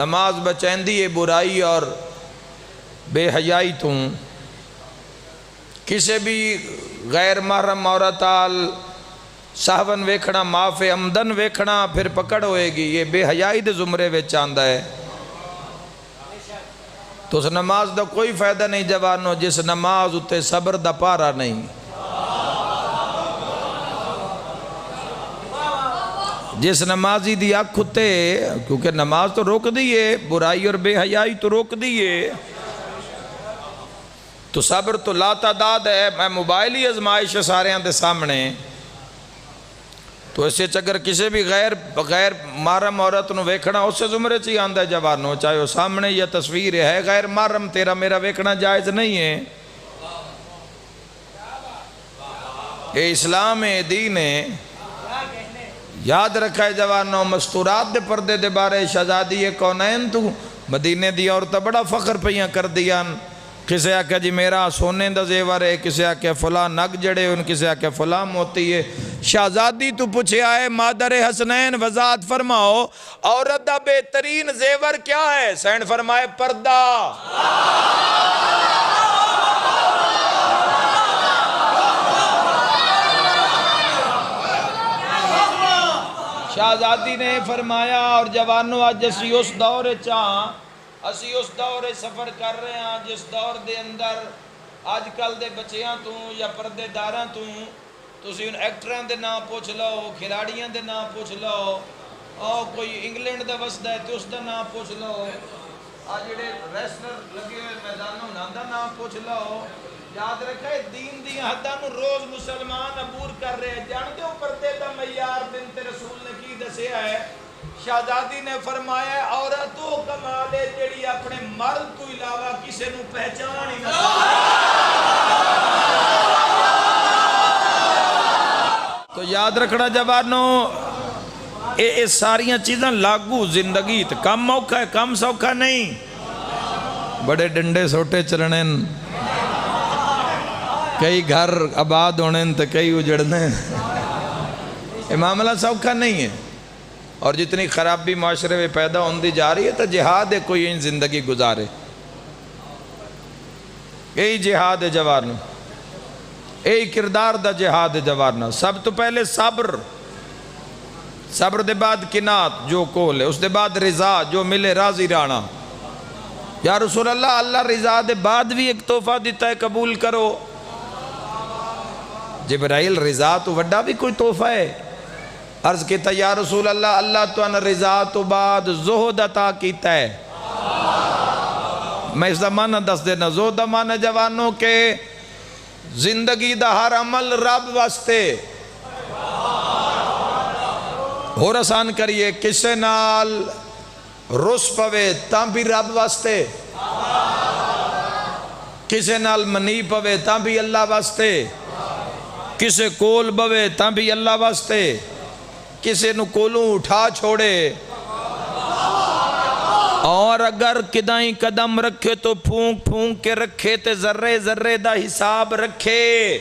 نماز بچیندی ہے برائی اور بے حیائی تو کسی بھی غیر محرم عورت آل صحون ویکھنا معاف عمدن ویکھنا پھر پکڑ ہوئے گی، یہ بے حیائی دے زمرے وچ آندا ہے۔ تو اس نماز دا کوئی فائدہ نہیں جوانو جس نماز اتے صبر دا پارا نہیں، جس نمازی دی آنکھ اتے، کیونکہ نماز تو روک دیئے، برائی اور بے حیائی تو روک دیئے، تو صبر تو لا تعداد ہے۔ میں موبائل ہی ازمائش سارے دے سامنے، تو اسے اگر کسی بھی غیر محرم عورت نو ویکھنا اسے زمرے چی آندہ جوانو، چاہے وہ سامنے یا تصویر ہے، غیر محرم تیرا میرا ویکھنا جائز نہیں ہے۔ اے اسلام ہے، دین ہے، یاد رکھا ہے جوانو۔ مستورات دے پردے دے بارے شہزادی کونین تو مدینے دی عورتہ بڑا فخر پہیاں کر دیاں، کسے آکے جی میرا سونے دا زیور ہے، کسے آکے فلاں نگ جڑے ان، کسے آکے فلاں موتی ہے۔ شہزادی تو پوچھے آئے مادر حسنین وضاحت فرماؤ عورت دا بہترین زیور کیا ہے؟ سین فرمائے پردہ۔ شہزادی نے فرمایا، اور جوانوں آج اسی اس دور چاہاں، اسی اس دور سفر کر رہے ہیں جس دور دے اندر آج کل دے بچیاں تو یا پردے داراں تو تسی ان ایکٹران دے نام پوچھ لو، کھلاڑیاں دے نام پوچھ لو، اور کوئی انگلینڈ دا وسدا ہے تو اس دا نام پوچھ لو، آج جڑے ریسلر لگے ہوئے میدانوں نام دا نام پوچھ لو۔ یاد رکھے دین دی حداں نو روز مسلمان عبور کر رہے ہیں۔ جان دے پردے دا معیار بنت رسول نے کی دسیا ہے؟ شہزادی نے فرمایا ہے عورتوں کمال ہے جڑی اپنے مرد تو علاوہ کسے نو پہچان ہی نہ تو یاد رکھنا جوانوں، اے ساریاں چیزاں لاگو زندگی تو کم موقع ہے، کم سوکھا نہیں، بڑے ڈنڈے سوٹے چلنے، کئی گھر آباد ہونے تو کئی اجڑنے، یہ معاملہ سوکھا نہیں ہے۔ اور جتنی خرابی معاشرے میں پیدا ہوندی جا رہی ہے تو جہاد ہے کوئی ان زندگی گزارے، یہی جہاد ہے جوانوں، یہی کردار دا جہاد ہے جوانوں۔ سب تو پہلے صبر، صبر دے بعد کنات جو کول ہے، اس دے بعد رضا جو ملے راضی رانا۔ یا رسول اللہ، اللہ رضا دے بعد بھی ایک تحفہ دیتا ہے، قبول کرو۔ جبرائیل رضا تو وڈا بھی کوئی تحفہ ہے؟ عرض کیتا یا رسول اللہ، اللہ تو ان رضا تو بعد زہد عطا کیتا ہے۔ میں اس دا معنی دس دینا، زہد دا معنی جوانوں کے زندگی دا ہر عمل رب واسطے اور آسان کریے، کسے نال رس پوے تاں بھی رب واسطے، کسے نال منی پوے تاں بھی اللہ واسطے، کسے کول بوے تاں بھی اللہ واسطے، کسے نو کولوں اٹھا چھوڑے، اور اگر کدائیں قدم رکھے تو پھونک پھونک کے رکھے، تے ذرے ذرے دا حساب رکھے،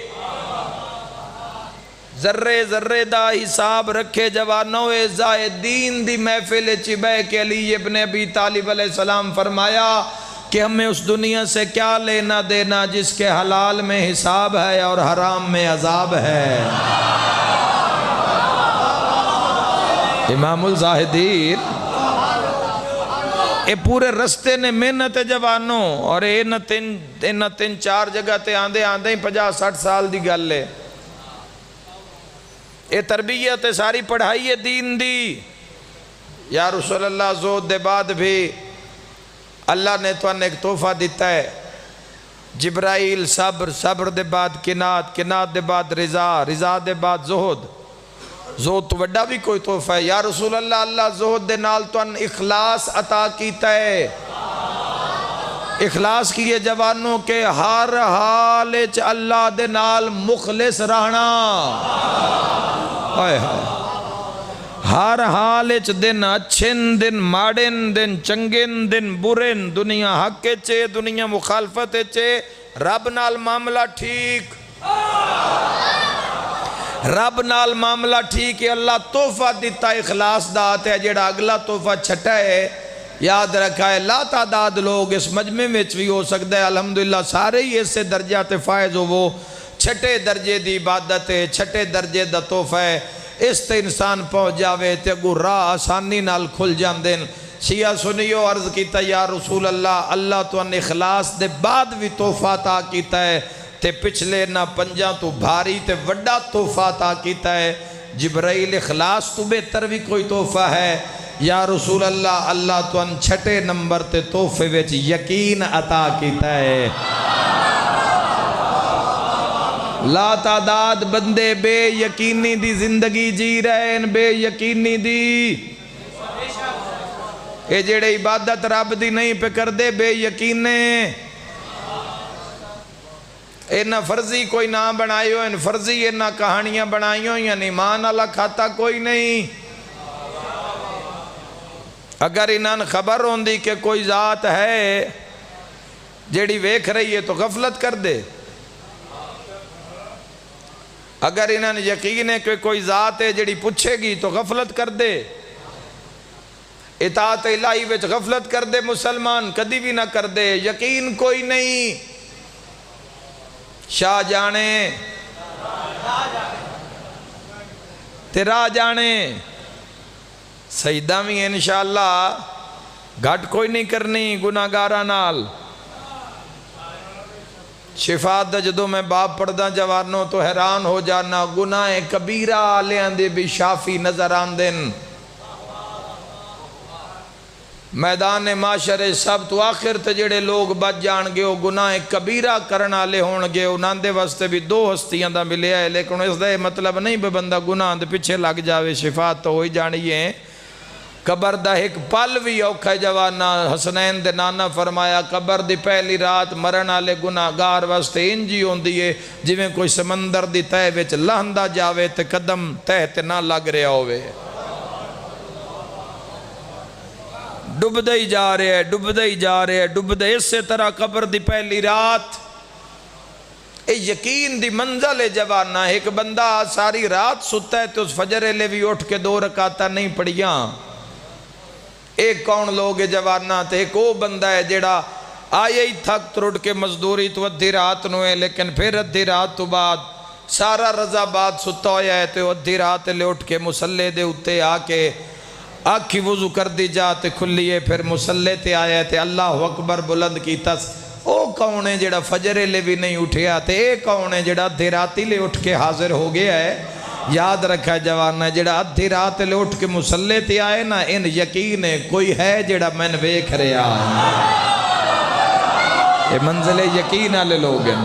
ذرے ذرے دا حساب رکھے۔ جوانوں زاہدین دی محفل چبہ کے علی ابن ابی طالب علیہ السلام فرمایا کہ ہمیں اس دنیا سے کیا لینا دینا جس کے حلال میں حساب ہے اور حرام میں عذاب ہے۔ امام الزاہدین اے پورے رستے نے محنت جوانوں، اور اے نہ تین چار جگہ تے آندے ہی 50-60 سال دی گل ہے۔ اے تربیت ساری پڑھائی ہے دین دی۔ یا رسول اللہ، زہد دے بعد بھی اللہ نے تو انہیں ایک تحفہ دیتا ہے۔ جبرائیل صبر، صبر دے بعد کنات، کنات دے بعد رضا، رضا دے بعد زہد، زہد تو وڈا بھی کوئی تحفہ ہے۔ یا رسول اللہ، اللہ زہد دے نال تو ان اخلاص عطا کیتا ہے۔ اخلاص کیے جوانوں کے ہر حال چ اللہ دے نال مخلص رہنا، ہر حال چ دن اچھن دن ماڑن دن چنگن دن برن، دنیا حق چے دنیا مخالفت چے، رب نال معاملہ ٹھیک، رب نال معاملہ ٹھیک ہے۔ اللہ تحفہ دیتا اخلاص دا آتا ہے، جیڑا اگلا تحفہ چھٹا ہے یاد رکھا ہے لا تعداد لوگ اس مجمع میں بھی ہو سکتا ہے الحمدللہ سارے ہی اس سے درجہ تے فائز ہو وہ چھٹے درجے دی عبادت ہے چھٹے درجے دا تحفہ ہے اس تے انسان پہنچ جاوے تے اگو راہ آسانی نال کھل جاندن شیعہ سنیو عرض کیتا یا رسول اللہ اللہ تو ان اخلاص دے بعد بھی تحفہ عطا کیتا ہے تے پچھلے نہ پنجاں تو بھاری تے وڈا تحفہ عطا کیتا ہے جبرائیل اخلاص تو بہتر بھی کوئی تحفہ ہے یا رسول اللہ اللہ تو ان چھٹے نمبر تے تحفے وچ یقین عطا کیتا ہے لا تعداد بندے بے یقینی دی زندگی جی رہے ہیں بے یقینی دی اے جڑے عبادت رب دی نہیں پہ کر دے بے یقینے اینا فرضی کوئی نہ بنائی ہو ان فرضی اینا کہانیاں بنائی ہو یعنی ایمان اللہ کھاتا کوئی نہیں اگر انہاں خبر ہوندی کہ کوئی ذات ہے جیڑی ویکھ رہی ہے تو غفلت کر دے اگر انہاں یقین ہے کہ کوئی ذات ہے جیڑی پوچھے گی تو غفلت کر دے اطاعت الہی وچ غفلت کر دے مسلمان کدی بھی نہ کر دے یقین کوئی نہیں شاہ جانے تیرا جانے سجدہ بھی انشاءاللہ گھٹ کوئی نہیں کرنی گناہگارہ نال شفاعت دا جدو میں باپ پڑھدا جوانوں تو حیران ہو جانا گناہ کبیرہ آلیاں دے بھی شافی نظر آندن میدان معاشر سب تو آخر تے جڑے لوگ بچ جان گے وہ گناہ کبیرہ کرنا لے ہون گے انہاں دے واسطے بھی دو ہستیاں دا ملے ہے لیکن اس دا مطلب نہیں بے بندہ گناہ دے پیچھے لگ جاوے شفاعت تو ہوئی جانی ہے قبر دا ایک پل بھی اوکھا جوانا حسنین دے نانا فرمایا قبر دی پہلی رات مرن آلے گناہگار واسطے انجی ہوندی ہے جویں کوئی سمندر دی تہہ وچ لہندہ جاوے تے قدم تہہ تے نہ لگ رہا ہوئے ڈب دے ہی جا رہے ہیں ڈب دے ہی جا رہے ہیں ڈب دے اس سے طرح قبر دی پہلی رات اے یقین دی منزل ہے جوانا ایک بندہ ساری رات ستا ہے تو اس فجر لے بھی اٹھ کے 2 رکعتاں نہیں پڑھیاں ایک کون لوگ ہے جوانا تے ایک وہ بندہ ہے جڑا آئے ہی تھک ترٹ کے مزدوری تو ادھی رات نو ہے لیکن پھر ادھی رات تو بعد سارا رضا بعد ستا ہویا ہے تو ادھی رات لے اٹھ کے مسلح دے اتے آ کے آکھی وضو کر دی جاتے کھلیے پھر مسلح تے آیا تے اللہ اکبر بلند کی تس او کون ہے جڑا فجر لے بھی نہیں اٹھیا تے اے کون ہے جڑا ادھی راتی لے اٹھ کے حاضر ہو گیا ہے یاد رکھا جوانا جڑا ادھی رات لے اٹھ کے مسلح تے آئے نا ان یقین ہے کوئی ہے جڑا میں نے ویکھ رہا ہے اے منزل یقین آلے لوگ ہیں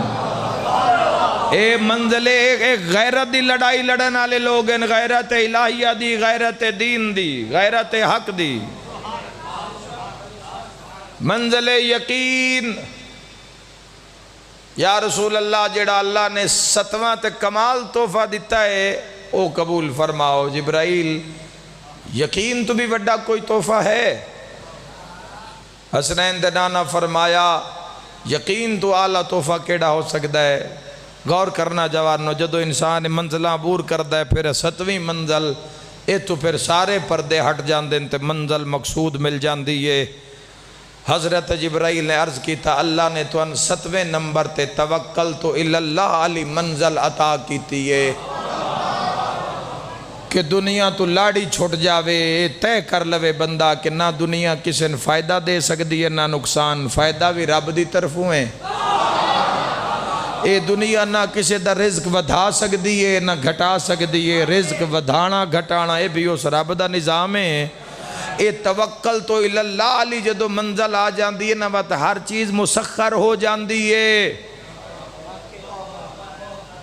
اے منزل ایک غیرت دی لڑائی لڑن آلے لوگ ہیں غیرت الہیہ دی غیرت دین دی غیرت حق دی منزل یقین یا رسول اللہ جڑا اللہ نے 7واں تے کمال تحفہ دیتا ہے او قبول فرماؤ جبرائیل یقین تو بھی وڈا کوئی تحفہ ہے حسنین دے نانا فرمایا یقین تو اعلیٰ تحفہ کیڑا ہو سکتا ہے غور کرنا جوانو جدو انسان منزلہ عبور کرتا ہے پھر 7ویں منزل اے تو پھر سارے پردے ہٹ جاندے تے منزل مقصود مل جاندی ہے حضرت جبرائیل نے عرض کیتا اللہ نے تو ان 7ویں نمبر تے توکل تو اللہ علی منزل عطا کیتی ہے کہ دنیا تو لاڑی چھوٹ جاوے طے کر لوے بندہ کہ نہ دنیا کسی نے فائدہ دے سکتی ہے نہ نقصان فائدہ بھی رب دی طرفوں ہے اے دنیا نہ کسی دا رزق ودھا سکتی ہے نہ گھٹا سکتی ہے رزق ودھانا گھٹانا اے بھی اس رب دا نظام ہے اے توکل تو اللہ علی جدو منزل آ جاندی ہے نہ بات ہر چیز مسخر ہو جاندی ہے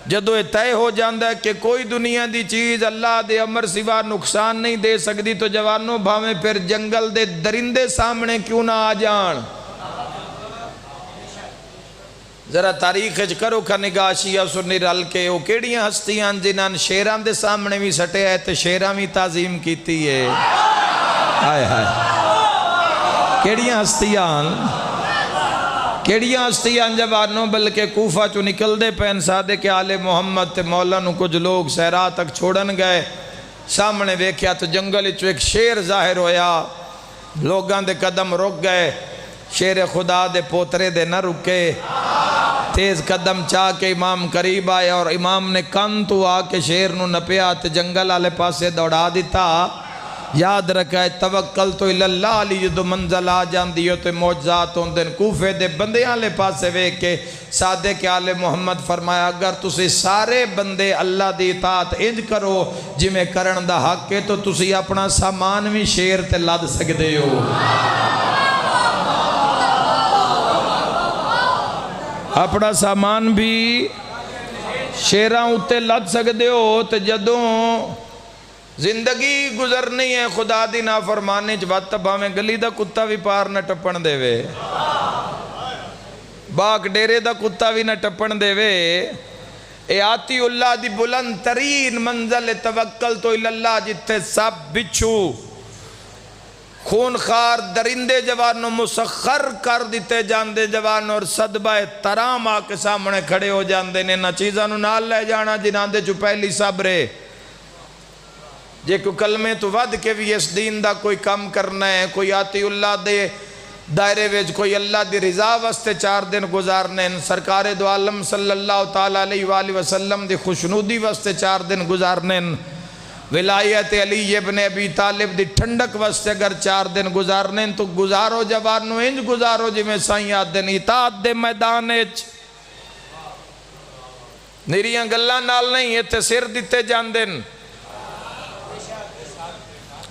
جدو یہ طے ہو جاندہ ہے کہ کوئی دنیا دی چیز اللہ دے امر سوا نقصان نہیں دے سکتی تو جوانوں بھاویں پھر جنگل دے درندے سامنے کیوں نہ آ جان ذرا تاریخ کرو کا نگاہ شیعہ سنی رل کے وہ کیڑیاں ہستیاں جنہاں شیران دے سامنے بھی سٹے ہے تو شیران بھی تعظیم کیتی ہے آئے آئے کیڑیاں ہستیاں جوانوں بلکہ کوفہ چو نکل دے پہن صادق آل محمد تے مولانا کچھ لوگ صحرا تک چھوڑن گئے سامنے ویکھیا تو جنگل چو ایک شیر ظاہر ہویا لوگاں دے قدم رک گئے، شیر خدا دے پوترے دے نہ رکے، تیز قدم چاہ کے امام قریب آئے اور امام نے کن تو آ کے شیر نو نپیا تے جنگل آلے پاسے دوڑا دیتا۔ یاد رکھا ہے توکل تو اللہ علی جدو منزل آ جان دیو تے موجزات ہوں دن کوفے دے بندے آلے پاسے ویک کے صادق آل محمد فرمایا اگر تسی سارے بندے اللہ دی اطاعت انج کرو جی میں کرن دا حق ہے تو تسی اپنا سامان بھی شیر تے لد سکدے ہو، اپنا سامان بھی شیراں اتے لد سکدے ہو۔ تے جدوں زندگی گزرنی ہے خدا دی نافرمانی وقت بھاویں گلی دا کتا بھی پار نہ ٹپن دے وے، باغ ڈیرے دا کتا بھی نہ ٹپن دے وے، اے آتی اللہ دی بلند ترین منزل توکل تو اللہ جتے سب بچھو خون خار درندے جوانوں مسخر کر دیتے جاندے جوانوں اور صدبہ ترام آ کے سامنے کھڑے ہو جاندے نے، نہ چیزانوں نال لے جانا جنہاں دے جو پہلی صبرے جے کوئی کلمے تو ود کے بھی اس دین دا کوئی کام کرنا ہے، کوئی آتی اللہ دے دائرے ویج کوئی اللہ دی رضا واسطے 4 دن گزارنے، سرکار دو عالم صلی اللہ تعالیٰ علیہ وآلہ وسلم دی خوشنودی واسطے 4 دن گزارنے، ولایت علی ابن ابی طالب دی ٹھنڈک واسطے اگر 4 دن گزارنے تو گزارو جوانو انج گزارو جی میں سائیں آدن اطاعت دے میدان اچ نیریاں گلہ نال نہیں یہ تے سر دیتے جاندن،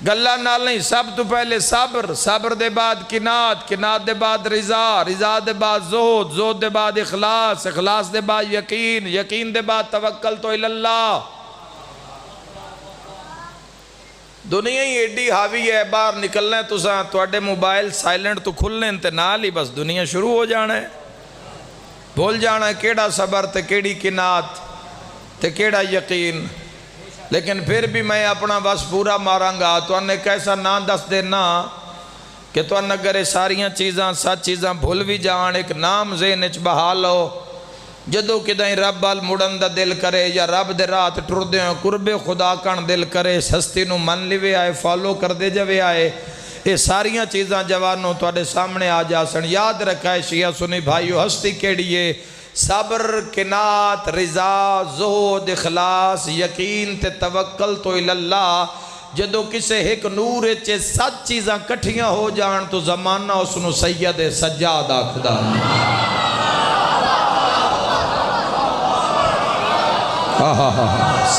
گلہ نال نہیں، سب تو پہلے صبر، صبر دے بعد کنات، کنات دے بعد رضا، رضا دے بعد زہد، زہد دے بعد اخلاص، اخلاص دے بعد یقین، یقین دے بعد توکل تو اللہ۔ دنیا ہی ایڈی حاوی ہے، باہر نکلنا ہے تو توڑے موبائل سائلنٹ تو کھلنے انتے نال ہی بس دنیا شروع ہو جانا ہے، بھول جانا ہے کیڑا صبر تے کیڑی کنات تے کیڑا یقین۔ لیکن پھر بھی میں اپنا بس پورا ماراں گا تو انہیں کیسا نہ دس دینا کہ تو انہیں اگر ساریاں چیزاں سچ چیزاں بھول بھی جان ایک نام ذہن اچ بحال ہو، جدو کدائیں رب آل مڑن دا دل کرے یا رب دے رات ٹر دے ہوں قرب خدا کن دل کرے سستی نو من لیوے آئے فالو کر دے جوے آئے، یہ ساریاں چیزاں جوانوں توڑے سامنے آ جا سن۔ یاد رکھا ہے شیعہ سنی بھائیو ہستی کیڑیے صبر، کنات، رضا، زہد، اخلاص، یقین تے توکل تو اللہ، جدو کسے ایک نور چے 7 چیزاں کٹھیاں ہو جان تو زمانہ اس نو سید سجاد آکھدا۔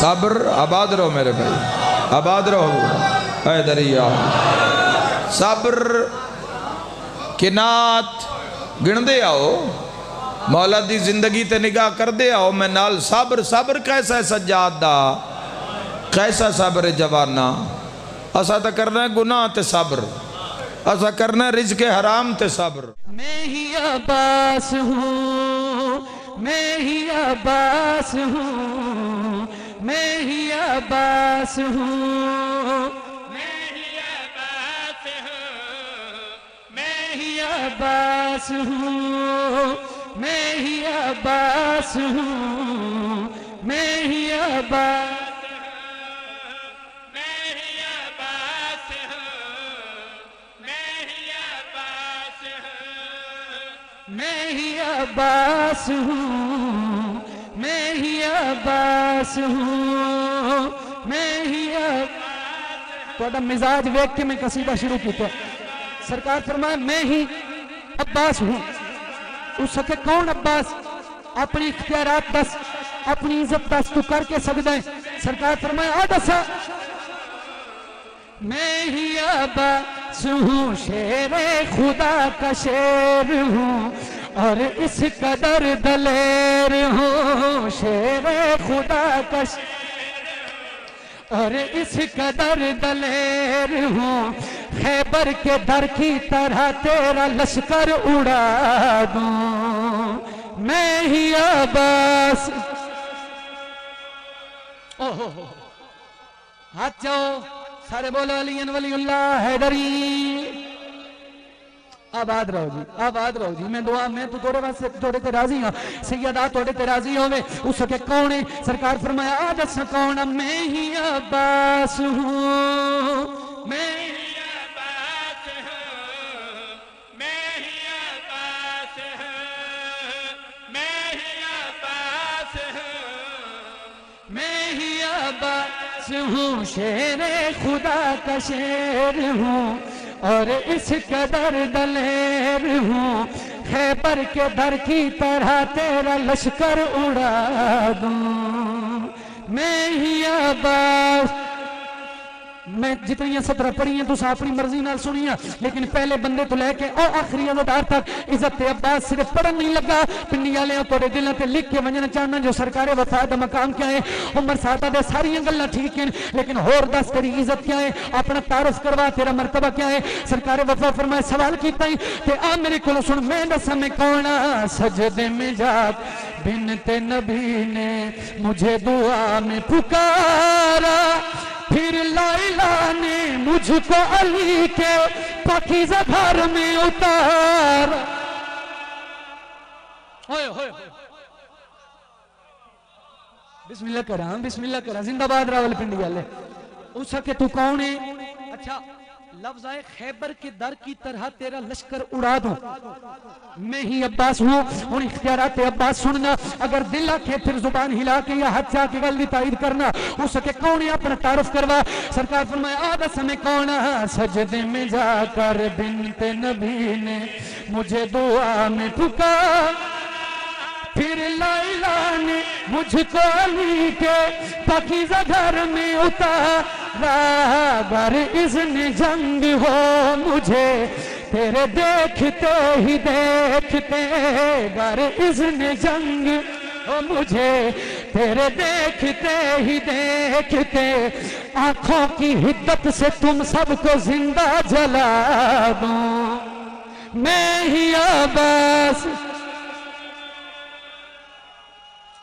صبر، آباد رہو میرے بھائی، آباد رہو اے دریا، صبر، کنات گن دے آؤ، مولا دی زندگی تے نگاہ کر دے آؤ میں نال صبر، صبر کیسا ہے سجاد دا، کیسا صبر جوانا، اسا تا کرنا ہے گناہ تے صبر، اسا کرنا ہے رزق حرام تے صبر۔ میں ہی عباس ہوں، میں ہی عباس ہوں، میں ہی عباس ہوں، میں ہی عباس ہوں، میں ہی عباس ہوں، میں ہی عباس ہوں، میں ہی عباس ہوں، میں ہی عباس ہوں، میں ہی عباس ہوں، میں ہی عباس ہوں، میں ہی عباس ہوں، میں ہی عباس۔ تو مزاج ویک کے میں قصیدہ شروع کیتا سرکار فرمائے میں ہی عباس ہوں، اس سکے کون عباس؟ اپنی اختیارات دس، اپنی عزت دس تو کر کے سکتا ہے۔ سرکار فرمائے آ دسا میں ہی عباس ہوں، شیر خدا کا شیر ہوں اور اس قدر دلیر ہوں، شیر خدا کا شیر اور اس قدر دلیر ہوں، خیبر کے در کی طرح تیرا لشکر اڑا دوں، میں ہی عباس۔ ہاتھ جاؤ سارے بولو علی ولی اللہ حیدری، آباد رہو جی، آباد رہو جی۔ میں دعا میں تو توڑے واسطے توڑے تے راضی ہوں، سیدہ توڑے تے راضی ہوئے، اس کے کون ہے؟ سرکار فرمایا آج اس کون؟ میں ہی عباس ہوں، میں ہی عباس ہوں، ہوں شیر خدا کا شیر ہوں اور اس قدر دلیر ہوں خیبر کے در کی طرح تیرا لشکر اڑا دوں میں ہی عباس میں جتنی 17 پڑھی ہیں تو اپنی مرضی نال سنی ہیں لیکن پہلے بندے تو لے کے اور آخری عزتدار تک عزت عباس صرف پڑھن نہیں لگا پنڈی والے تھوڑے دلوں تے لکھ کے ونجنا چاہنا جو سرکار وفا دا مقام کیا ہے عمر سادہ دے ساری گلاں ٹھیک ہیں لیکن ہور دس تیری عزت کیا ہے اپنا تعارف کروا تیرا مرتبہ کیا ہے سرکار وفا فرمائے سوال کیتا ہی تے آ میرے کو سن میں دساں میں کون سجدے میں جات بنت نبی نے مجھے دعا میں پکارا پھر لائلہ نے مجھ کو علی کے پاکیزہ گھر میں اتارا بسم اللہ کرام زندہ باد راول پنڈی والے اسا کہ تو کون ہے اچھا لفظ آئے خیبر کے در کی طرح تیرا لشکر اڑا دوں میں ہی عباس ہوں ان اختیارات عباس سننا اگر دل آکھے پھر زبان ہلا کے یا ہاتھ چاہ کے گل تائید کرنا اس کے کون ہے اپنا تعارف کروا سرکار فرمائے آدھا سمیں کون سجدے میں جا کر بنت نبی نے مجھے دعا میں پکارا پھر لائلہ نے مجھ کو علی کے پاکیزہ گھر میں اتارا اگر اذن جنگ ہو مجھے تیرے دیکھتے ہی دیکھتے اگر اذن جنگ ہو مجھے تیرے دیکھتے ہی دیکھتے آنکھوں کی حدت سے تم سب کو زندہ جلا دوں میں ہی عباس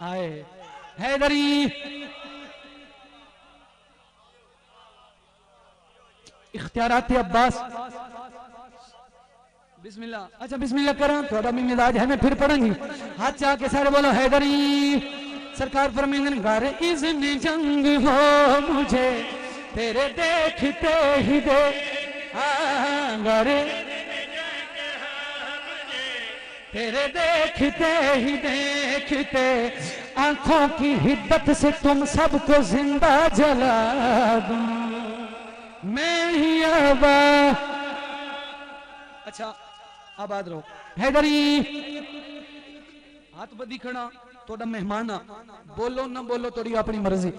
آئے حیدری اختیارات عباس بسم اللہ اچھا بسم اللہ کریں تھوڑا بھی مزاج ہے میں پھر پڑھیں گی ہاتھ چاہ کے سارے بولو حیدری سرکار فرمائیں گھر اذن جنگ ہو مجھے تیرے دیکھتے ہی دے گھر تیرے دیکھتے ہی دیکھتے آنکھوں کی حدت سے تم سب کو زندہ جلا دوں میں ہی عباس اچھا آباد رہو حیدری ہاتھ بدی کھڑا توڑا مہمانہ بولو نہ بولو توڑی اپنی مرضی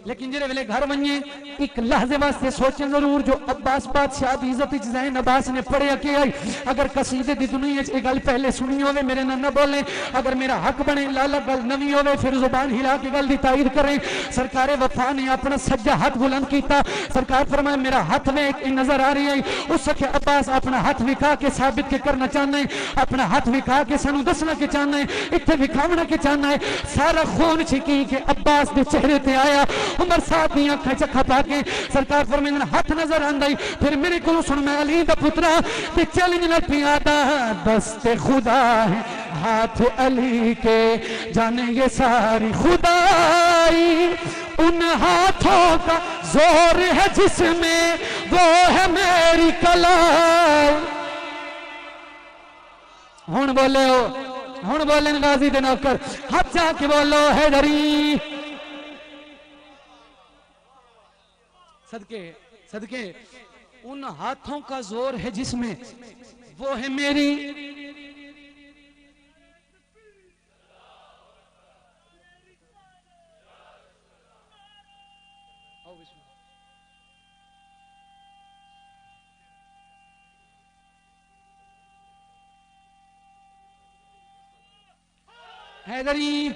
لیکن جرے ویلے گھر ونجے ایک لحظے واسطے سوچیں ضرور جو عباس بادشاہ دی عزت زین عباس نے پڑھیا کہ آئی اگر قصیدے دی دنیا ایک گل پہلے سنی ہوئے میرے نہ بولیں اگر میرا حق بنے لالا گل نوی ہوئے پھر زبان ہلا کے گل دی تائید کریں سرکار وفا نے اپنا سجا ہاتھ بلند کیتا سرکار فرمائے میرا ہاتھ میں ایک نظر آ رہی ہے اس کے عباس اپنا ہاتھ وکھا کے ثابت کے کرنا چاہنا ہے اپنا ہاتھ وکھا کے سنو دسنا کے چاہنا ہے اتھے وکھاونا کے چاہنا ہے سارا خون چھکی کہ عباس دے چہرے تے آیا عمر صاحب دی آنکھیں چکھا پا کے سرکار فرمائے ہاتھ نظر آندائی پھر میرے کو سن میں علی دا پترا تے چیلنج نہ پیادا دست خدا ہے ہاتھ علی کے جانے یہ ساری خدائی ان ہاتھوں کا زور ہے جس میں وہ ہے میری کلائی ہون بولے ہو ہون بولیں غازی دے نوکر ہاتھ جا کے بولو حیدری صدقے ان ہاتھوں کا زور ہے جس میں وہ ہے میری حیدری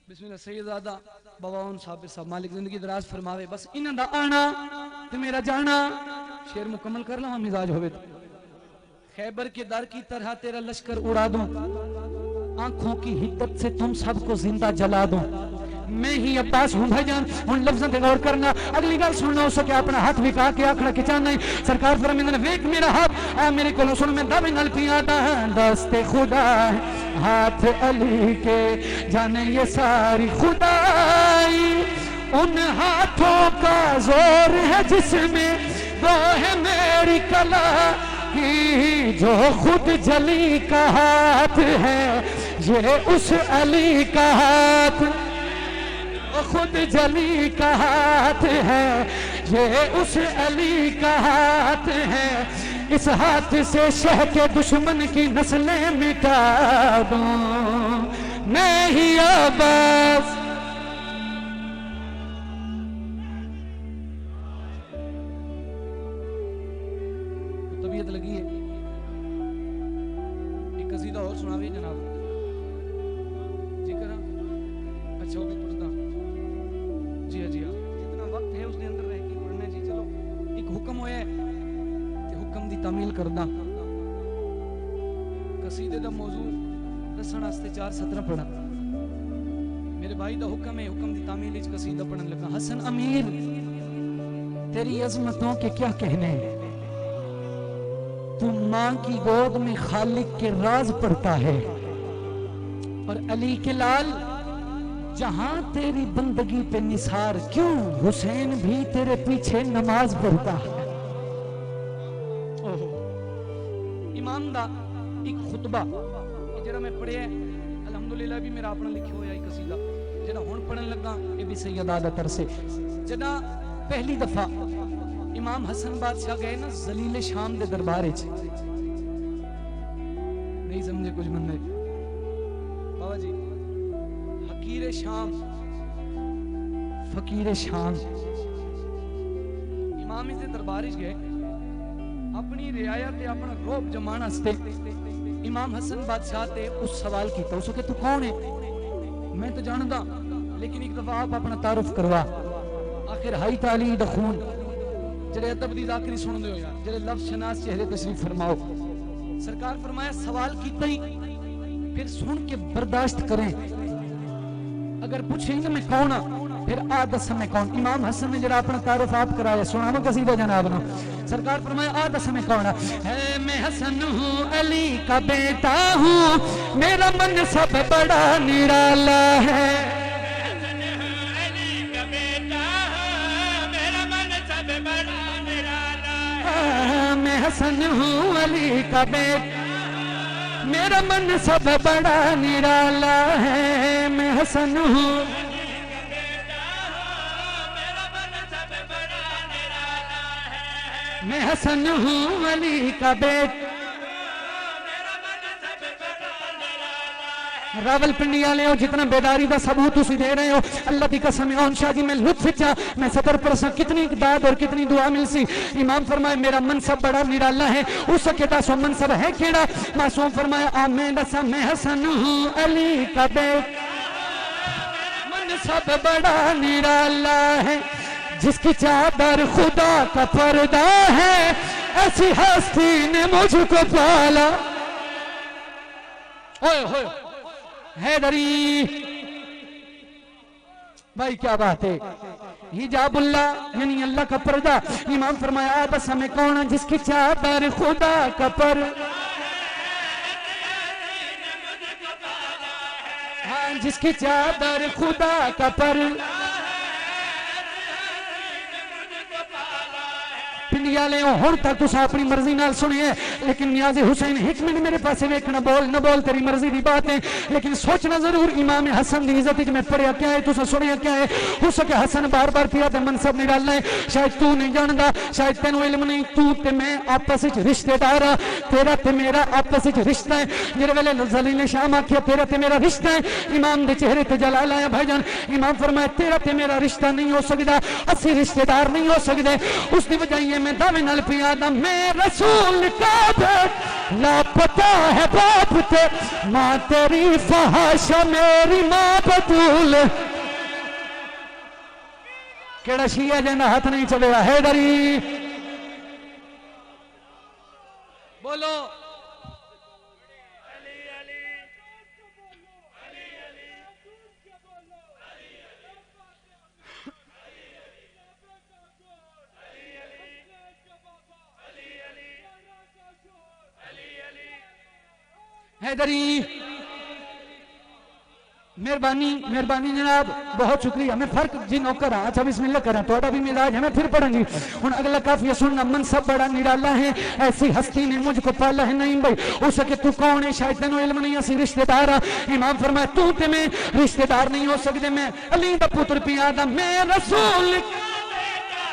بسم اللہ سیدزادہ باباون صاحب مالک زندگی دراز فرماوے بس انہاں دا آنا تے میرا جانا شعر مکمل کر لوں مزاج ہوئے خیبر کے در کی طرح تیرا لشکر اڑا دوں آنکھوں کی حدت سے تم سب کو زندہ جلا دوں میں ہی عباس ہوں بھائی جان ان لفظوں تے غور کرنا اگلی گل سننا ہو سکے اپنا ہاتھ وکھا کے آکھنا کے چاہنا ہے سرکار فرمائے نے ویک میرا ہاتھ اے میرے کو سن میں دم نال پیادا دست خدا ہے ہاتھ علی کے جانے یہ ساری خدائی ان ہاتھوں کا زور ہے جس میں وہ ہے میری کلا کی جو خود جلی کا ہاتھ ہے یہ اس علی کا ہاتھ خود جلی کا ہاتھ ہے، یہ اس علی کا ہاتھ ہے، اس ہاتھ سے شہ کے دشمن کی نسلیں مٹا دوں میں ہی عباس۔ طبیعت لگی ہے، ایک قصیدہ اور سناویے جناب جی کرا۔ اچھا ہوگی پڑھتا جی ہاں جی ہاں، جتنا وقت ہے اس کے اندر رہ کے پڑھنا جی۔ چلو ایک حکم ہویا ہے کہ حکم دی تعمیل کرنا، قصیدے دا موضوع دسن واسطے 4 سطر پڑھا۔ میرے بھائی دا حکم ہے، حکم دی تعمیل وچ قصیدہ پڑھن لگا۔ حسن امیر تیری عظمتوں کے کیا کہنے، تو ماں کی گود میں خالق کے راز پڑھتا ہے، اور علی کے لال جہاں تیری بندگی پہ نثار، کیوں حسین بھی تیرے پیچھے نماز پڑھتا ہے۔ امام دا ایک خطبہ جڑا میں پڑھیا ہے، الحمدللہ بھی میرا اپنا لکھیا ہویا ایک قصیدہ جڑا ہن پڑھن لگا، یہ بھی سیدہ دا طرز سے۔ جدا پہلی دفعہ امام حسن بادشاہ گئے نا ذلیل شام دے دربار وچ، نہیں سمجھے کچھ بندے بابا جی، حقیر شام فقیر شام، امام اس دے دربار وچ گئے اپنی رعایا تے اپنا روب جمان واسطے۔ امام حسن بادشاہ تے اس سوال کیتا، اس کہ تو کون ہے؟ میں تو جاندا، لیکن ایک دفعہ آپ اپنا تعارف کروا۔ آخر ہائی تعالی دا خون جڑے ادب دی ذاکری سن دے ہو یار، جڑے لفظ شناس چہرے تشریف فرماؤ۔ سرکار فرمایا سوال کیتا ہی پھر سن کے برداشت کریں، اگر پوچھیں گے میں کون ہاں پھر آ دس میں کون۔ امام حسن نے جڑا اپنا تعارف آپ کرایا، سنانا قصیدہ جناب نے۔ سرکار فرمایا آ دس میں کون ہے، میں حسن ہوں علی کا بیٹا ہوں، میرا منصب بڑا نرالا ہے۔ میں حسن ہوں علی کا بیٹا، میرا منصب بڑا نرالا ہے۔ میں حسن ہوں، میں حسن ہوں علی کا بیٹا۔ راول پنڈی والے ہو، جتنا بیداری دا ثبوت اسی دے رہے ہو، اللہ دی قسم ہے شاہ جی میں لطف چاہ میں صدر پرسا کتنی داد اور کتنی دعا مل سی۔ امام فرمائے میرا منصب بڑا نرالا ہے، اس کے دسو منصب ہے کیڑا؟ معصوم فرمایا میں دسا میں حسن ہوں علی کا بیٹا، منصب بڑا نرالا ہے، جس کی چادر خدا کا پردہ ہے، ایسی ہستی نے مجھ کو پالا۔ اوئے ہوئے حیدری بھائی کیا بات ہے، حجاب اللہ یعنی اللہ کا پردہ۔ امام فرمایا بس ہمیں کون ہے، جس کی چادر خدا کا پردہ، ہاں جس کی چادر خدا کا پردہ۔ پنڈیا لے ہوں تک تسا اپنی مرضی نال سنی ہے، لیکن نیاز حسین ایک منٹ میرے پاسے ویکھنا، بول نہ بول تیری مرضی دی بات ہے، لیکن سوچنا ضرور امام حسن دی عزت میں پڑھیا کیا ہے، تسا سنیا کیا ہے۔ ہو سکے حسن بار بار پیا تے منصب نہیں ڈالنا ہے، شاید تو نہیں جاندا، شاید تینوں علم نہیں، تو تے میں آپس وچ رشتے دار ہاں، تیرا تے میرا آپس وچ رشتہ ہے۔ جڑے ویلے ذلیل شام آکھیا تیرا تے میرا رشتہ ہے، امام دے چہرے تے جلال آیا بھائی جان۔ امام فرمایا تیرا تے میرا رشتہ نہیں ہو سکدا، اسی رشتے دار نہیں ہو سکدے، اس دی وجہ یہ میں دعوے نال پیا دا میں رسول کا بیٹا، لاپتہ ہے باپ تے ماں تیری فحاشا میری ماں بطول۔ کیڑا شیعہ جنہ ہاتھ نہیں چلے گا، حیدری بولو حیدری مہربانی مہربانی جناب بہت شکریہ میں فرق جی نوکر ہاں اچھا بسم اللہ کریں توڑا بھی مزاج ہے میں پھر پڑھیں گی ان اگلا کافیہ سننا منصب بڑا نرالا ہے ایسی ہستی نے مجھ کو پالا ہے نہیں بھائی اسے کہ تو کون ہے شاید تینوں علم نہیں اسی رشتہ دار امام فرمایا تو تے میں رشتہ دار نہیں ہو سکتے میں علی دا پتر پیادا میں رسول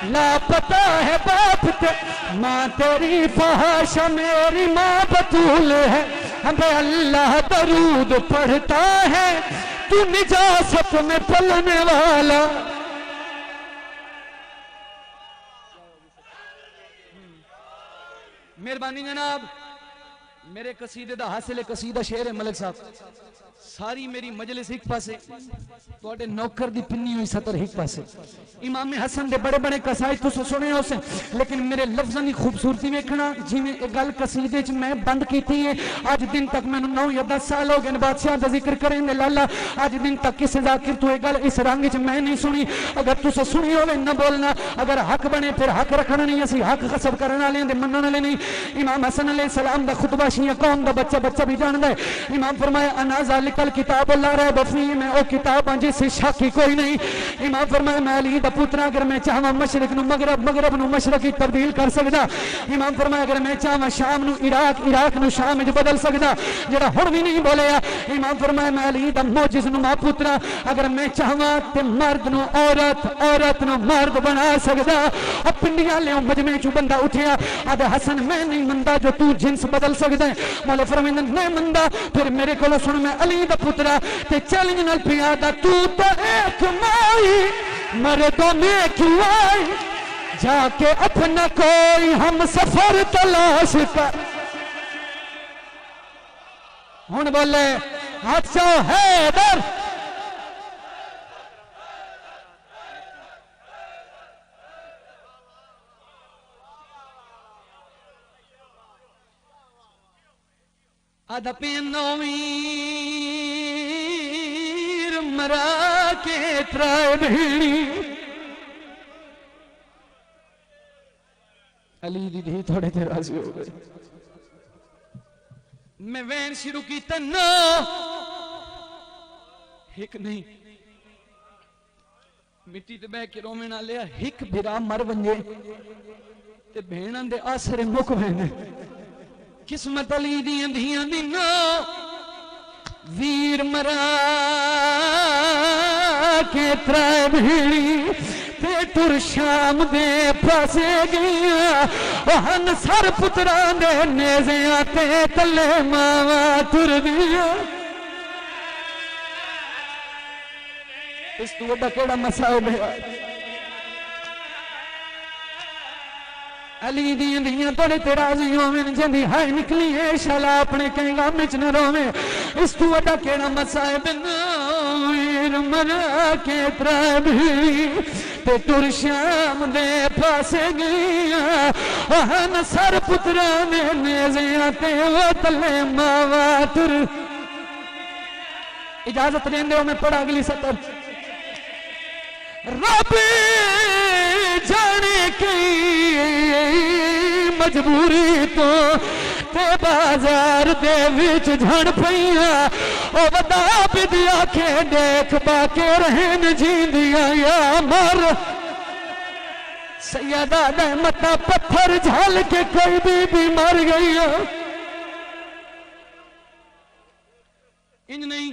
لا پتہ ہے باپ تے ماں تیری فحاشا میری ماں بطول ہے ہمیں اللہ درود پڑھتا ہے تو نجاست میں پلنے والا مہربانی جناب میرے قصیدے دا حاصل قصیدہ شعر ملک صاحب ساری میری مجلس ایک پاسے توڑے نوکر دی پنی ہوئی سطر ایک پاسے امام حسن دے بڑے بڑے قصائد تو سنے ہو سے لیکن میرے لفظانی خوبصورتی ویکھنا جی میں ایک گل قصیدے چ میں بند کیتی ہے آج دن تک میں 9 یا 10 سال ہو گئے بادشاہ دا ذکر کریں دے لالا آج دن تک کسی ذاکر تو ایک گل اس رنگ چ میں نہیں سنی اگر تو سنی ہوئے نہ بولنا اگر حق بنے پھر حق رکھنا نہیں اسی حق غصب کرنا لیں دے مننا لے نہیں امام حسن علیہ السلام دا خطبہ شیعہ قوم دا بچہ بھی جان دے امام فرمایا انا ذالک الکتاب اللہ ریب فیہ میں او کتاب ہاں جس سے شک ہی کوئی نہیں امام فرمایا میں علی دا پترا اگر میں چاہواں مشرق نو مغرب نو مشرقی تبدیل کر سکدا امام فرمایا اگر میں چاہواں شام نو عراق نو شام وچ بدل سکدا جڑا ہن بھی نہیں بولیا امام فرمایا میں علی دا معجز نو ماں پترا اگر میں چاہواں تے مرد نو عورت نو مرد بنا سکدا او پنڈیاں لے مجمع چوں بندہ اٹھیا آد حسن میں نہیں مندا جو تو جنس بدل سکدا ہے مولا فرمایا نہیں مندا پھر میرے کولوں سن میں علی دا پترا تے چیلنج نال پیادا تو ایک مائی مردوں میں کیوں آئی جا کے اپنا کوئی ہم سفر تلاش کر ہن بولے اچھا حیدر آدھا پینویر مرا کے ترائے بھیڑی علی دی دی تھوڑے تے راضی ہو گئے میں وین شروع کی تنو ہک نہیں مٹی تے بے کے رومے نہ لیا ہک بھرا مر ونجے تے بھینن دے آسرے مک وینے قسمت علی دیاں دیاں دینا ویر مرا کے ترائے بھیڑی تے تر شام دے پاسے گیا وہن سر پتران دے نیزیاں تے تلے ماما تر دیا اس تو وڈا کیڑا مسائب ہے علی دیاں دیاں توڑے تیرازی ہومن جندی ہائے نکلی ہے شالا اپنے کہیں گا مچ نہ رومے اس تو وڈا کیڑا مسائب نویر مرا کے ترابی تے تر شام دے پاسے گیا وہاں سر پترانے نیزیاں تے وہ تلے ماوا تر اجازت دیں دے میں پڑھا اگلی سطر رب جانے کی مجبوری تو تے بازار دے وچ جھڑ پئیاں او ودا بدیا کے دیکھ باکے رہن جیندیاں یا مر سیدہ دے متا پتھر جھال کے کوئی بھی مر گئی انج نہیں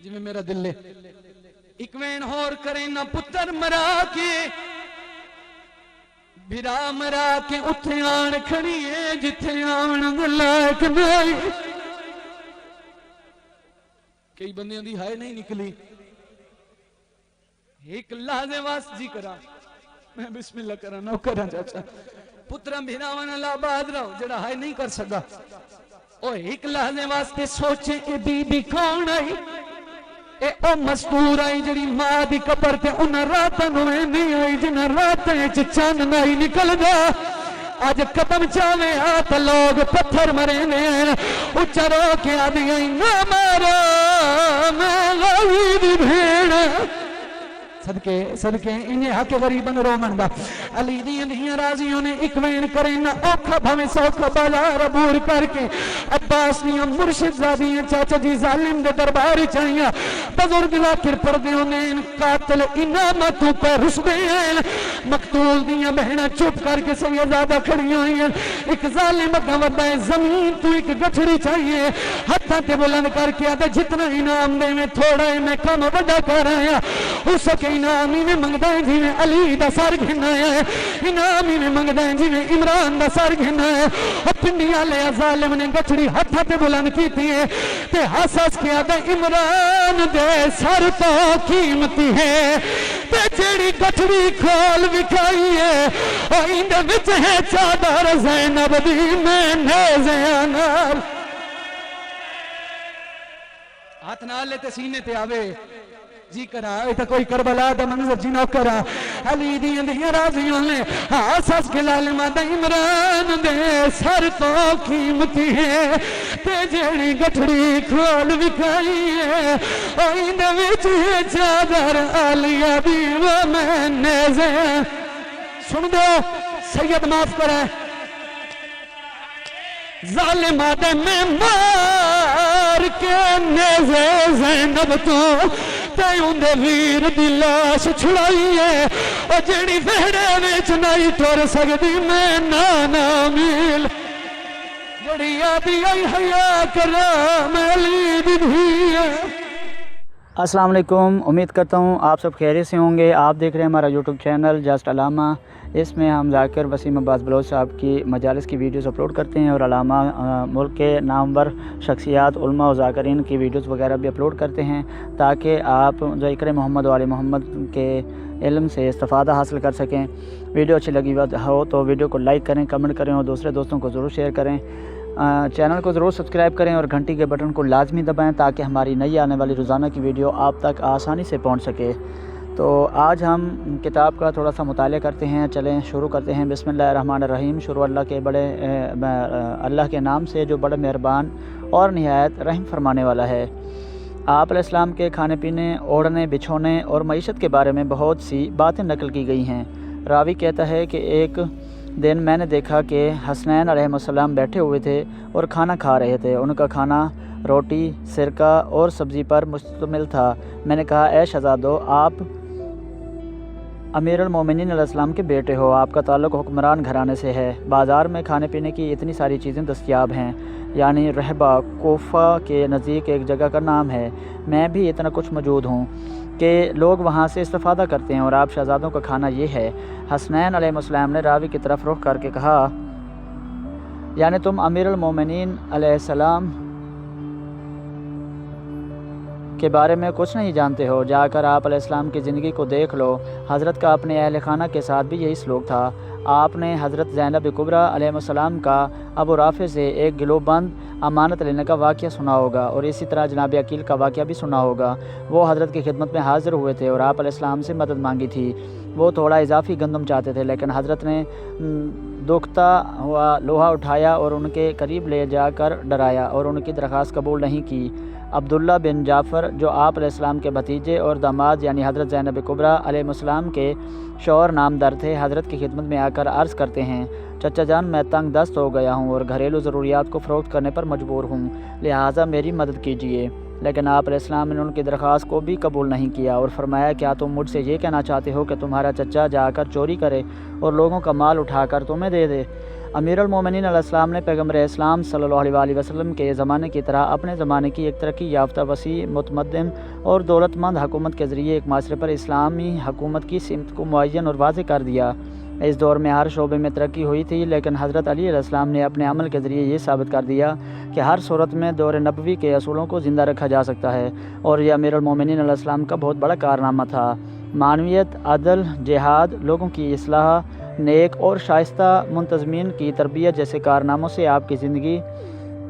جی میں میرا دل لے اکوین ہور کریں نہ پتر مرا کے بھرا مرا کے اتھے آن کھڑی ہے جتھے آن لائق نہیں کئی بندیاں دی ہائے نہیں نکلی ایک لحظے واسط جی کرا میں بسم اللہ کرا نو کرا چاچا پترہ بھرا وانا لاباد رہو جڑا ہائے نہیں کر سکا او ایک لحظے واسطے سوچے کہ بی بی کون آئی اے او مستور آئی جڑی ماں دی قبر تے انہاں راتاں نویں نہیں آئی جنہاں راتاں وچ چاند نہیں نکل گیا آج قدم چاوے آت لوگ پتھر مرے نے اچھا رو کے آدھی آئی نہ مارا میں غوی دی بھیڑ صدقے صدقے انہیں حق غریبن رومن دا علی دیاں دیاں راضیوں نے ایک وین کریں نہ اوکھا بھویں سوکھا بازار عبور کر کے عباس دیاں مرشد زادیاں چاچا جی ظالم دے دربار چاہیاں بزرگ لاکر پردیوں نے ان قاتل انامتوں پر رسبے ہیں مقتول دیاں بہنہ چپ کر کے سیدادہ کھڑی ہوئی ہیں ایک ظالم اگا ودا ہے زمین تو ایک گٹھڑی چاہیے ہتھاں تے بلند کر کے آدھے جتنا انعام دے میں تھوڑا ہے میں کم بڑا کر آیا اس کے انعامی میں منگدہ ہے جی میں علی دا سر گھنا ہے انعامی میں منگدہ ہے جی میں عمران دا سر گھنا ہے اور پنڈیا لیا ظالم نے گٹھڑی ہتھاں تے بلند کی تھی ہے تے حساس کیا دے عمران دے سر تو قیمتی ہے تے جیڑی گٹھڑی کھول بکھائی ہے اور اندے وچ ہے چادر زینب دی میں نیزے آنال ہاتھ نال لے تے سینے تے آوے جی کرا ایتا کوئی کربلا دا منظر جی نو کرا علی دیاں دیاں راضیوں نے آساس کے لالمہ دا عمران دے سر تو قیمتی ہے تے جیڑی گٹھڑی کھول بکھائی ہے آئندہ وچ ہے چادر آلیہ دی وہ میں نیزے سن دو سید معاف کرے ظالمہ دے میں مار کے نیزے زینب تو تے اندے ویر دی لاش چھڑائی ہے اور جیڑی وہڑے وچ نہیں ٹر سکدی میں نانا میل جڑی آدھی آئی حیا کرام علی دی دھی ہے السلام علیکم، امید کرتا ہوں آپ سب خیریت سے ہوں گے۔ آپ دیکھ رہے ہیں ہمارا یوٹیوب چینل جسٹ علامہ۔ اس میں ہم ذاکر وسیم عباس بلوچ صاحب کی مجالس کی ویڈیوز اپلوڈ کرتے ہیں اور علامہ ملک کے نامور شخصیات علماء و ذاکرین کی ویڈیوز وغیرہ بھی اپلوڈ کرتے ہیں تاکہ آپ ذکر محمد و آل محمد کے علم سے استفادہ حاصل کر سکیں۔ ویڈیو اچھی لگی ہو تو ویڈیو کو لائک کریں، کمنٹ کریں اور دوسرے دوستوں کو ضرور شیئر کریں۔ چینل کو ضرور سبسکرائب کریں اور گھنٹی کے بٹن کو لازمی دبائیں تاکہ ہماری نئی آنے والی روزانہ کی ویڈیو آپ تک آسانی سے پہنچ سکے۔ تو آج ہم کتاب کا تھوڑا سا مطالعہ کرتے ہیں، چلیں شروع کرتے ہیں۔ بسم اللہ الرحمن الرحیم۔ شروع اللہ کے نام سے جو بڑا مہربان اور نہایت رحم فرمانے والا ہے۔ آپ علیہ السلام کے کھانے پینے، اوڑھنے بچھونے اور معیشت کے بارے میں بہت سی باتیں نقل کی گئی ہیں۔ راوی کہتا ہے کہ ایک دن میں نے دیکھا کہ حسنین علیہ السلام بیٹھے ہوئے تھے اور کھانا کھا رہے تھے۔ ان کا کھانا روٹی، سرکہ اور سبزی پر مشتمل تھا۔ میں نے کہا، اے شہزادو، آپ امیر المومنین علیہ السلام کے بیٹے ہو، آپ کا تعلق حکمران گھرانے سے ہے، بازار میں کھانے پینے کی اتنی ساری چیزیں دستیاب ہیں، یعنی رہبہ کوفہ کے نزدیک ایک جگہ کا نام ہے، میں بھی اتنا کچھ موجود ہوں کہ لوگ وہاں سے استفادہ کرتے ہیں اور آپ شہزادوں کا کھانا یہ ہے۔ حسنین علیہ السلام نے راوی کی طرف رخ کر کے کہا، یعنی تم امیر المومنین علیہ السلام کے بارے میں کچھ نہیں جانتے ہو، جا کر آپ علیہ السلام کی زندگی کو دیکھ لو۔ حضرت کا اپنے اہل خانہ کے ساتھ بھی یہی سلوک تھا۔ آپ نے حضرت زینب کبریٰ علیہ السلام کا ابو رافع سے ایک گلو بند امانت لینے کا واقعہ سنا ہوگا اور اسی طرح جناب عقیل کا واقعہ بھی سنا ہوگا۔ وہ حضرت کی خدمت میں حاضر ہوئے تھے اور آپ علیہ السلام سے مدد مانگی تھی۔ وہ تھوڑا اضافی گندم چاہتے تھے لیکن حضرت نے دکھتا ہوا لوہا اٹھایا اور ان کے قریب لے جا کر ڈرایا اور ان کی درخواست قبول نہیں کی۔ عبداللہ بن جعفر جو آپ علیہ السلام کے بھتیجے اور داماد یعنی حضرت زینب کبریٰ علیہ السلام کے شوہر نامدار تھے، حضرت کی خدمت میں آ کر عرض کرتے ہیں، چچا جان، میں تنگ دست ہو گیا ہوں اور گھریلو ضروریات کو فروخت کرنے پر مجبور ہوں، لہٰذا میری مدد کیجیے۔ لیکن آپ علیہ السلام نے ان کی درخواست کو بھی قبول نہیں کیا اور فرمایا، کیا تم مجھ سے یہ کہنا چاہتے ہو کہ تمہارا چچا جا کر چوری کرے اور لوگوں کا مال اٹھا کر تمہیں دے دے؟ امیر المومنین علیہ السلام نے پیغمبر اسلام صلی اللہ علیہ وسلم کے زمانے کی طرح اپنے زمانے کی ایک ترقی یافتہ، وسیع، متمدن اور دولت مند حکومت کے ذریعے ایک معاشرے پر اسلامی حکومت کی سمت کو معین اور واضح کر دیا۔ اس دور میں ہر شعبے میں ترقی ہوئی تھی، لیکن حضرت علی علیہ السلام نے اپنے عمل کے ذریعے یہ ثابت کر دیا کہ ہر صورت میں دور نبوی کے اصولوں کو زندہ رکھا جا سکتا ہے، اور یہ امیر المومنین علیہ السلام کا بہت بڑا کارنامہ تھا۔ معنویت، عدل، جہاد، لوگوں کی اصلاح، نیک اور شائستہ منتظمین کی تربیت جیسے کارناموں سے آپ کی زندگی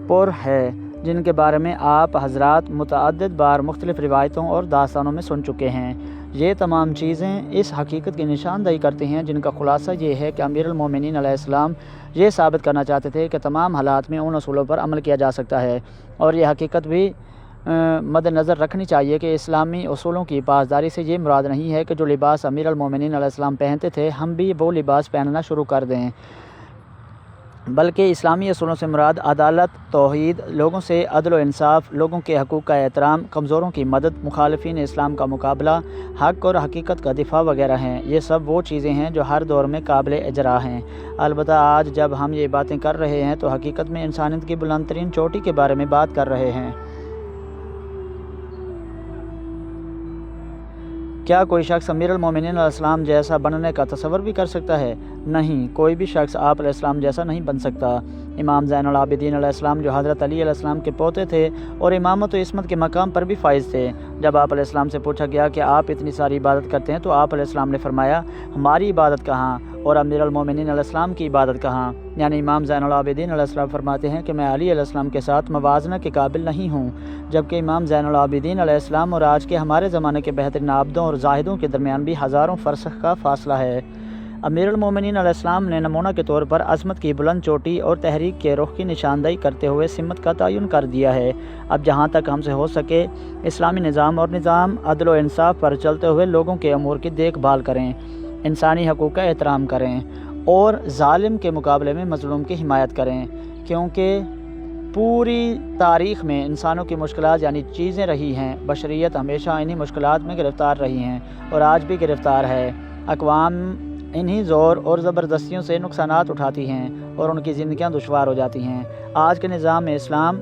پر ہے، جن کے بارے میں آپ حضرات متعدد بار مختلف روایتوں اور داستانوں میں سن چکے ہیں۔ یہ تمام چیزیں اس حقیقت کی نشاندہی کرتی ہیں، جن کا خلاصہ یہ ہے کہ امیر المومنین علیہ السلام یہ ثابت کرنا چاہتے تھے کہ تمام حالات میں ان اصولوں پر عمل کیا جا سکتا ہے، اور یہ حقیقت بھی مد نظر رکھنی چاہیے کہ اسلامی اصولوں کی پاسداری سے یہ مراد نہیں ہے کہ جو لباس امیر المومنین علیہ السلام پہنتے تھے ہم بھی وہ لباس پہننا شروع کر دیں، بلکہ اسلامی اصولوں سے مراد عدالت، توحید، لوگوں سے عدل و انصاف، لوگوں کے حقوق کا احترام، کمزوروں کی مدد، مخالفین اسلام کا مقابلہ، حق اور حقیقت کا دفاع وغیرہ ہیں۔ یہ سب وہ چیزیں ہیں جو ہر دور میں قابل اجرا ہیں۔ البتہ آج جب ہم یہ باتیں کر رہے ہیں تو حقیقت میں انسانیت کی بلند ترین چوٹی کے بارے میں بات کر رہے ہیں۔ کیا کوئی شخص امیر المومنین علیہ السلام جیسا بننے کا تصور بھی کر سکتا ہے؟ نہیں، کوئی بھی شخص آپ علیہ السلام جیسا نہیں بن سکتا۔ امام زین العابدین علیہ السلام جو حضرت علی علیہ السلام کے پوتے تھے اور امامت و عصمت کے مقام پر بھی فائز تھے، جب آپ علیہ السلام سے پوچھا گیا کہ آپ اتنی ساری عبادت کرتے ہیں تو آپ علیہ السلام نے فرمایا ہماری عبادت کہاں اور امیر المومنین علیہ السلام کی عبادت کہاں؟ یعنی امام زین العابدین علیہ السلام فرماتے ہیں کہ میں علی علیہ السلام کے ساتھ موازنہ کے قابل نہیں ہوں، جبکہ امام زین العابدین علیہ السلام اور آج کے ہمارے زمانے کے بہترین عابدوں اور زاہدوں کے درمیان بھی ہزاروں فرسخ کا فاصلہ ہے۔ امیر المومنین علیہ السلام نے نمونہ کے طور پر عظمت کی بلند چوٹی اور تحریک کے رخ کی نشاندہی کرتے ہوئے سمت کا تعین کر دیا ہے۔ اب جہاں تک ہم سے ہو سکے اسلامی نظام اور نظام عدل و انصاف پر چلتے ہوئے لوگوں کے امور کی دیکھ بھال کریں، انسانی حقوق کا احترام کریں اور ظالم کے مقابلے میں مظلوم کی حمایت کریں، کیونکہ پوری تاریخ میں انسانوں کی مشکلات یعنی چیزیں رہی ہیں، بشریت ہمیشہ انہی مشکلات میں گرفتار رہی ہیں اور آج بھی گرفتار ہے۔ اقوام انہی زور اور زبردستیوں سے نقصانات اٹھاتی ہیں اور ان کی زندگیاں دشوار ہو جاتی ہیں۔ آج کے نظام میں اسلام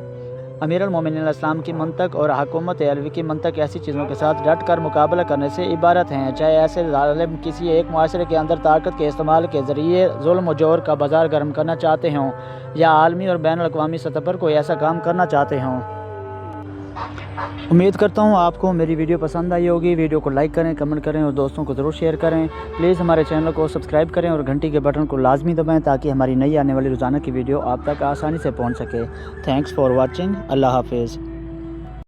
امیر المومنین علیہ السلام کی منطق اور حکومت علوی کی منطق ایسی چیزوں کے ساتھ ڈٹ کر مقابلہ کرنے سے عبارت ہیں، چاہے ایسے ظالم کسی ایک معاشرے کے اندر طاقت کے استعمال کے ذریعے ظلم و جور کا بازار گرم کرنا چاہتے ہوں یا عالمی اور بین الاقوامی سطح پر کوئی ایسا کام کرنا چاہتے ہوں۔ امید کرتا ہوں آپ کو میری ویڈیو پسند آئی ہوگی۔ ویڈیو کو لائک کریں، کمنٹ کریں اور دوستوں کو ضرور شیئر کریں۔ پلیز ہمارے چینل کو سبسکرائب کریں اور گھنٹی کے بٹن کو لازمی دبائیں تاکہ ہماری نئی آنے والی روزانہ کی ویڈیو آپ تک آسانی سے پہنچ سکے۔ Thanks for watching. اللہ حافظ۔